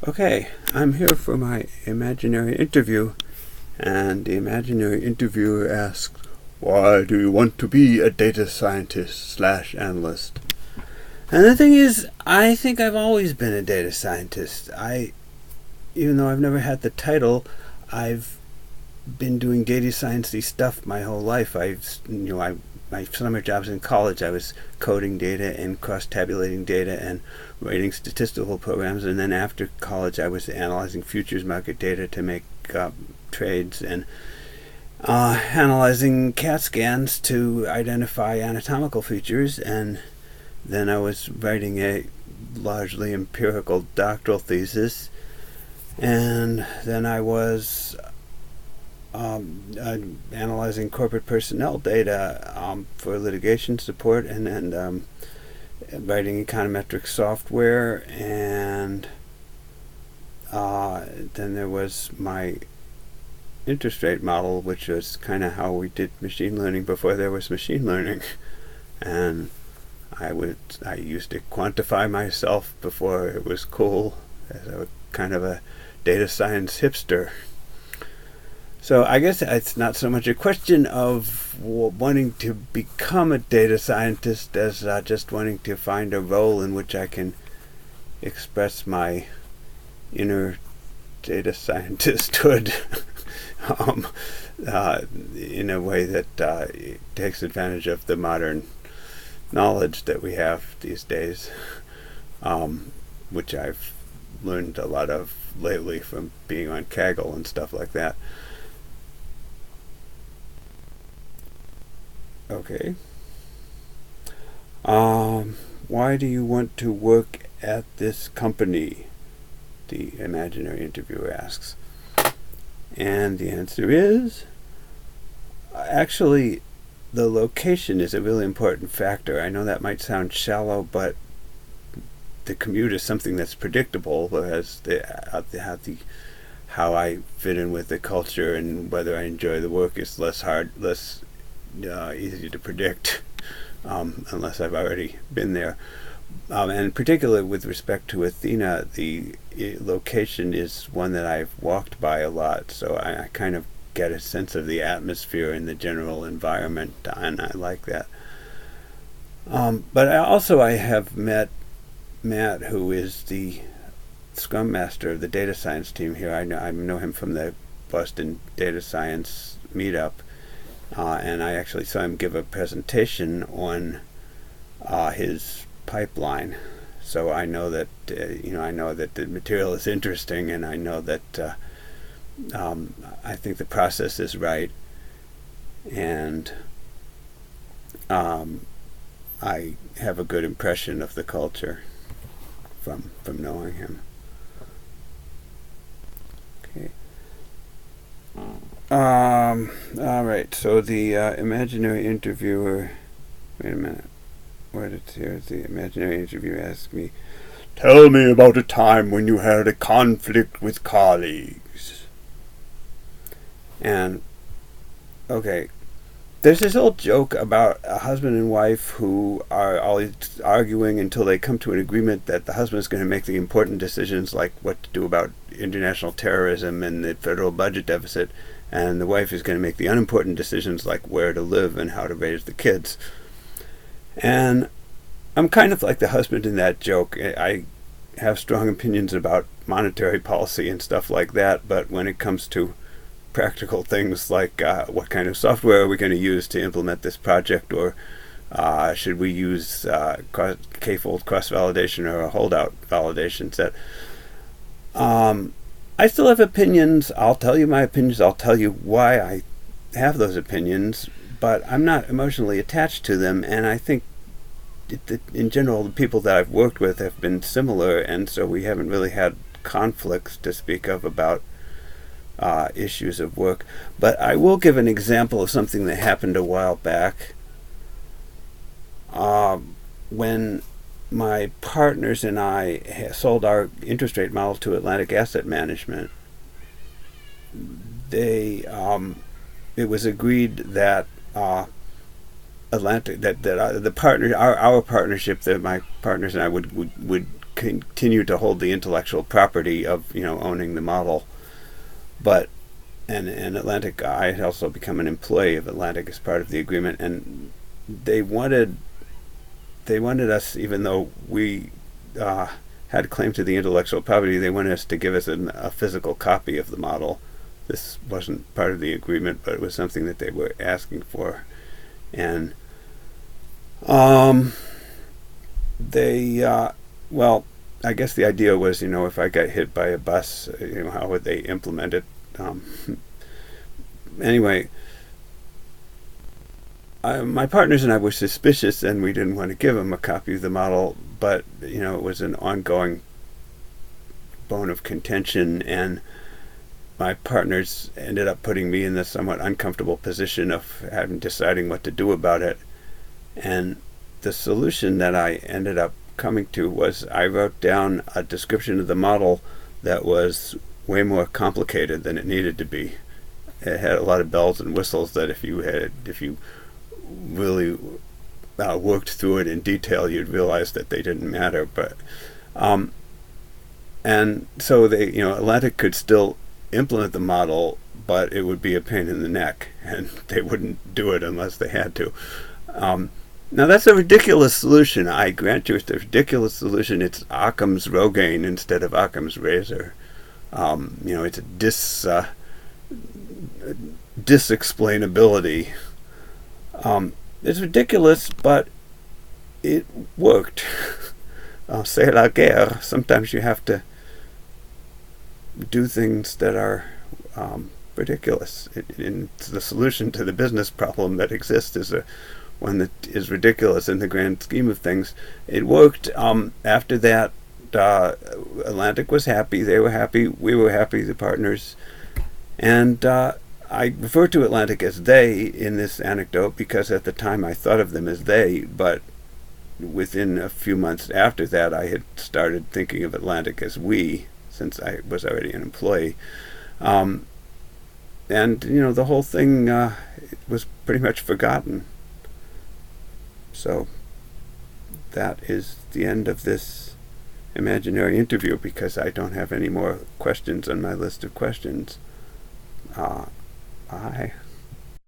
Okay, I'm here for my imaginary interview, and the imaginary interviewer asks, "Why do you want to be a data scientist/analyst?" And the thing is, I think I've always been a data scientist. Even though I've never had the title, I've been doing data science-y stuff my whole life. My summer jobs in college, I was coding data and cross-tabulating data and writing statistical programs, and then after college I was analyzing futures market data to make trades and analyzing CAT scans to identify anatomical features, and then I was writing a largely empirical doctoral thesis, and then I was analyzing corporate personnel data for litigation support, and writing econometric software, and then there was my interest rate model, which was kind of how we did machine learning before there was machine learning. And I used to quantify myself before it was cool, as a kind of a data science hipster. So I guess it's not so much a question of wanting to become a data scientist as just wanting to find a role in which I can express my inner data scientisthood in a way that takes advantage of the modern knowledge that we have these days, which I've learned a lot of lately from being on Kaggle and stuff like that. Okay. Why do you want to work at this company? The imaginary interviewer asks. And the answer is, actually, the location is a really important factor. I know that might sound shallow, but the commute is something that's predictable, whereas how I fit in with the culture and whether I enjoy the work is less easy to predict, unless I've already been there. And particularly with respect to Athena, the location is one that I've walked by a lot, so I kind of get a sense of the atmosphere and the general environment, and I like that. But I have met Matt, who is the Scrum Master of the data science team here. I know him from the Boston Data Science meetup. And I actually saw him give a presentation on his pipeline, so I know that the material is interesting, and I know that I think the process is right, and I have a good impression of the culture from knowing him. Okay. All right. So the imaginary interviewer. Wait a minute. The imaginary interviewer asked me, "Tell me about a time when you had a conflict with colleagues." And okay, there's this old joke about a husband and wife who are always arguing until they come to an agreement that the husband is going to make the important decisions, like what to do about international terrorism and the federal budget deficit, and the wife is going to make the unimportant decisions like where to live and how to raise the kids. And I'm kind of like the husband in that joke. I have strong opinions about monetary policy and stuff like that, but when it comes to practical things like what kind of software are we going to use to implement this project, or should we use k-fold cross-validation or a holdout validation set, I still have opinions. I'll tell you my opinions. I'll tell you why I have those opinions, but I'm not emotionally attached to them, and I think in general the people that I've worked with have been similar, and so we haven't really had conflicts to speak of about issues of work. But I will give an example of something that happened a while back. When my partners and I sold our interest rate model to Atlantic Asset Management, it was agreed that Atlantic our partnership, that my partners and I would continue to hold the intellectual property of owning the model, but and Atlantic, I had also become an employee of Atlantic as part of the agreement, and they wanted us, even though we had claim to the intellectual property, they wanted us to give us a physical copy of the model. This wasn't part of the agreement, but it was something that they were asking for. And well, I guess the idea was, if I got hit by a bus, how would they implement it? Anyway, my partners and I were suspicious, and we didn't want to give them a copy of the model, but it was an ongoing bone of contention, and my partners ended up putting me in the somewhat uncomfortable position of deciding what to do about it. And the solution that I ended up coming to was I wrote down a description of the model that was way more complicated than it needed to be. It had a lot of bells and whistles that if you really worked through it in detail, you'd realize that they didn't matter. But and so Atlantic could still implement the model, but it would be a pain in the neck, and they wouldn't do it unless they had to. Now that's a ridiculous solution. I grant you, it's a ridiculous solution. It's Occam's Rogaine instead of Occam's razor. It's a disexplainability. It's ridiculous, but it worked. C'est la guerre. Sometimes you have to do things that are ridiculous. The solution to the business problem that exists is one that is ridiculous in the grand scheme of things. It worked. After that, Atlantic was happy. They were happy. We were happy, the partners. And I refer to Atlantic as they in this anecdote because at the time I thought of them as they, but within a few months after that I had started thinking of Atlantic as we, since I was already an employee. And the whole thing was pretty much forgotten. So that is the end of this imaginary interview, because I don't have any more questions on my list of questions. Bye.